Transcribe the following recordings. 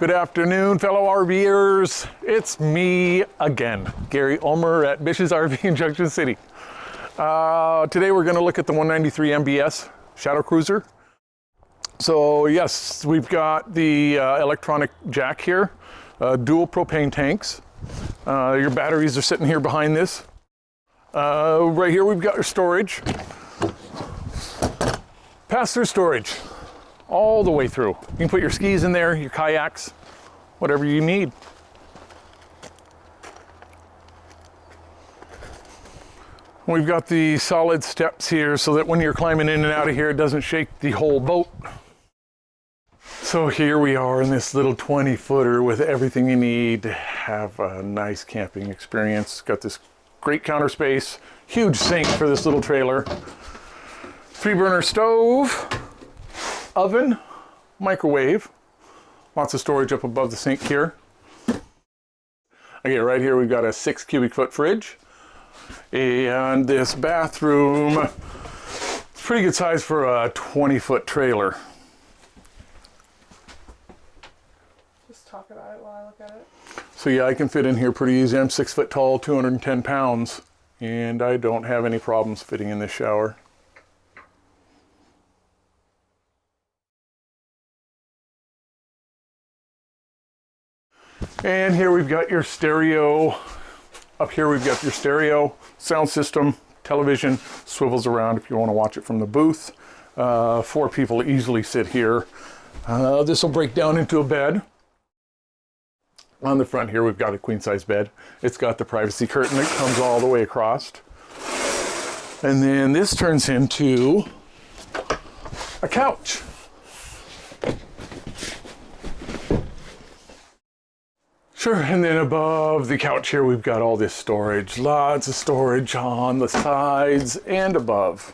Good afternoon, fellow RVers. It's me again, Gary Ulmer at Bish's RV in Junction City. Today we're going to look at the 193 MBS Shadow Cruiser. So yes, we've got the electronic jack here, dual propane tanks. Your batteries are sitting here behind this. Right here we've got your storage. Pass-through storage all the way through. You can put your skis in there, your kayaks, whatever you need. We've got the solid steps here so that when you're climbing in and out of here, it doesn't shake the whole boat. So here we are in this little 20-footer with everything you need to have a nice camping experience. Got this great counter space, huge sink for this little trailer, 3-burner stove, oven, microwave, lots of storage up above the sink here. Okay, right here we've got a 6 cubic foot fridge, and this bathroom, it's pretty good size for a 20-foot trailer. Just talk about it while I look at it. So yeah, I can fit in here pretty easy. I'm 6 foot tall, 210 pounds, and I don't have any problems fitting in this shower. And here we've got your stereo. Up here we've got your stereo, sound system, television, swivels around if you want to watch it from the booth. 4 people easily sit here. This will break down into a bed. On the front here we've got a queen-size bed. It's got the privacy curtain that comes all the way across. And then this turns into a couch. Sure, and then above the couch here we've got all this storage. Lots of storage on the sides and above.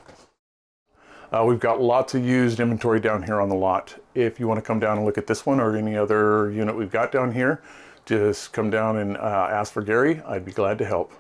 We've got lots of used inventory down here on the lot. If you want to come down and look at this one or any other unit we've got down here, just come down and ask for Gary. I'd be glad to help.